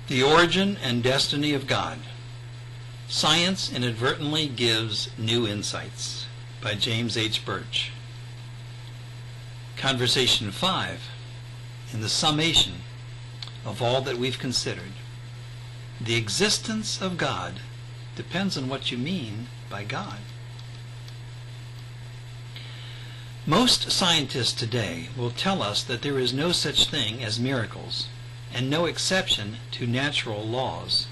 The Origin and Destiny of God. Science Inadvertently Gives New Insights by James H. Birch. Conversation 5. In the summation of all that we've considered, the existence of God depends on what you mean by God. Most scientists today will tell us that there is no such thing as miracles, and no exception to natural laws.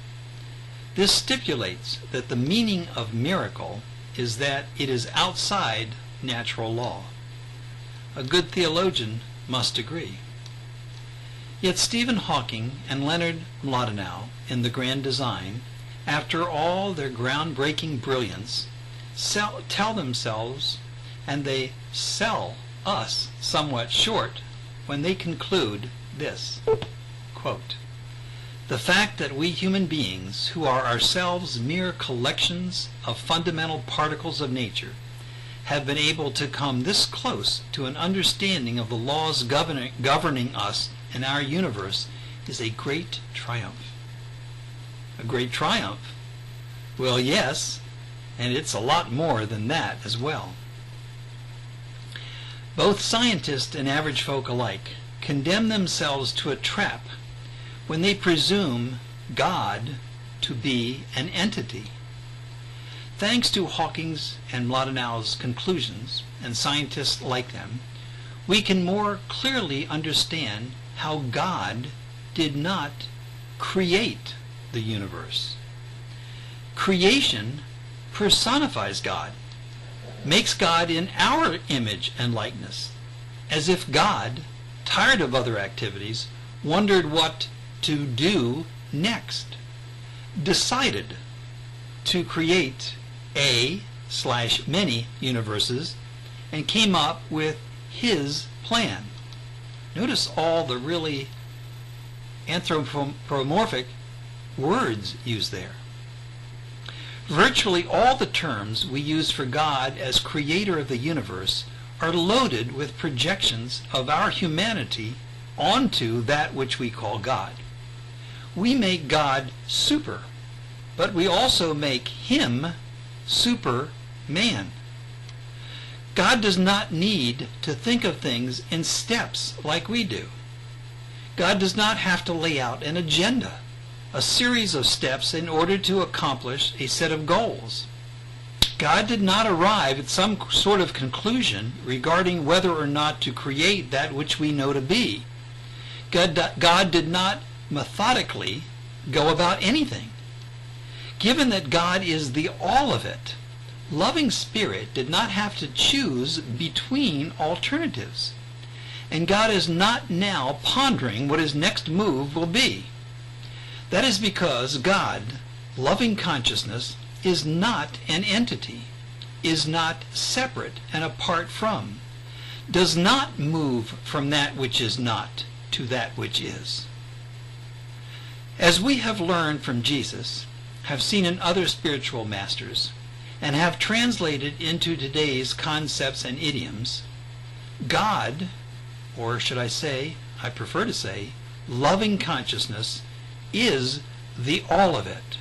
This stipulates that the meaning of miracle is that it is outside natural law. A good theologian must agree. Yet Stephen Hawking and Leonard Mlodinow in The Grand Design, after all their groundbreaking brilliance, tell themselves, and they sell us somewhat short when they conclude this, quote, "The fact that we human beings, who are ourselves mere collections of fundamental particles of nature, have been able to come this close to an understanding of the laws governing us in our universe is a great triumph." A great triumph? Well, yes, and it's a lot more than that as well. Both scientists and average folk alike condemn themselves to a trap when they presume God to be an entity. Thanks to Hawking's and Mlodinow's conclusions, and scientists like them, we can more clearly understand how God did not create the universe. Creation personifies God, makes God in our image and likeness, as if God, tired of other activities, wondered what to do next, decided to create a/many universes, and came up with his plan. Notice all the really anthropomorphic words used there. Virtually all the terms we use for God as creator of the universe are loaded with projections of our humanity onto that which we call God. We make God super, but we also make him Superman. God does not need to think of things in steps like we do. God does not have to lay out an agenda, a series of steps in order to accomplish a set of goals. God did not arrive at some sort of conclusion regarding whether or not to create that which we know to be. God did not methodically go about anything. Given that God is the all of it, loving Spirit did not have to choose between alternatives. And God is not now pondering what his next move will be. That is because God, loving consciousness, is not an entity, is not separate and apart from, does not move from that which is not to that which is. As we have learned from Jesus, have seen in other spiritual masters, and have translated into today's concepts and idioms, God, or should I say, I prefer to say, loving consciousness, is the all of it,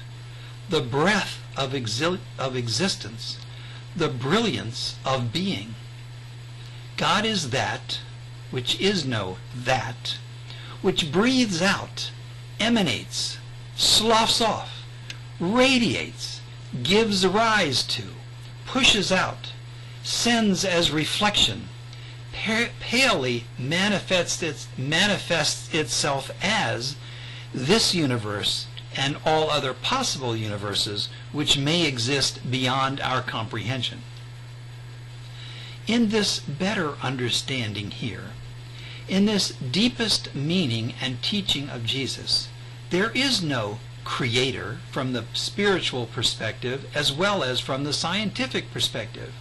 the breath of existence, the brilliance of being. God is that which is no that, which breathes out, emanates, sloughs off, radiates, gives rise to, pushes out, sends as reflection, palely manifests itself as this universe and all other possible universes which may exist beyond our comprehension. In this better understanding here, in this deepest meaning and teaching of Jesus, there is no creator from the spiritual perspective as well as from the scientific perspective.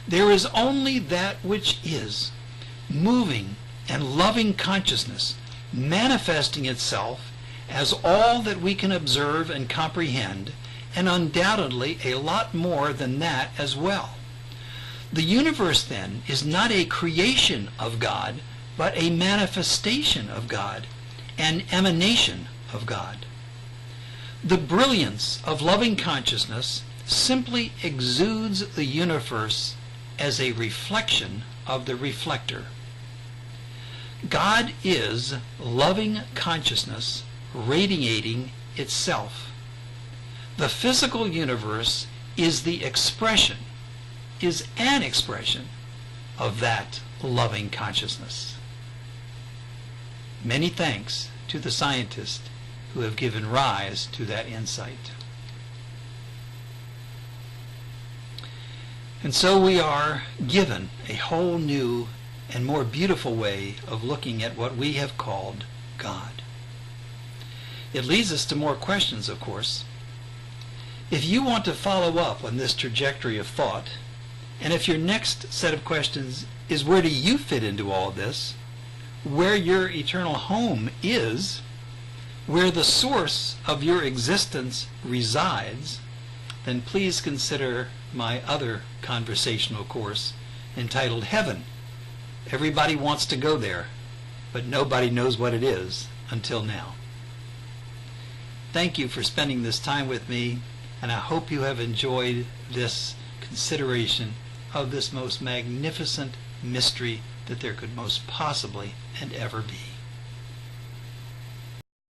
There is only that which is, moving and loving consciousness, manifesting itself as all that we can observe and comprehend, and undoubtedly a lot more than that as well. The universe, then, is not a creation of God, but a manifestation of God, an emanation of God. The brilliance of loving consciousness simply exudes the universe as a reflection of the reflector. God is loving consciousness radiating itself. The physical universe is an expression of that loving consciousness. Many thanks to the scientists who have given rise to that insight. And so we are given a whole new and more beautiful way of looking at what we have called God. It leads us to more questions, of course. If you want to follow up on this trajectory of thought, and if your next set of questions is where do you fit into all this, where your eternal home is, where the source of your existence resides, then please consider my other conversational course entitled Heaven. Everybody wants to go there, but nobody knows what it is until now. Thank you for spending this time with me, and I hope you have enjoyed this consideration of this most magnificent mystery that there could most possibly and ever be.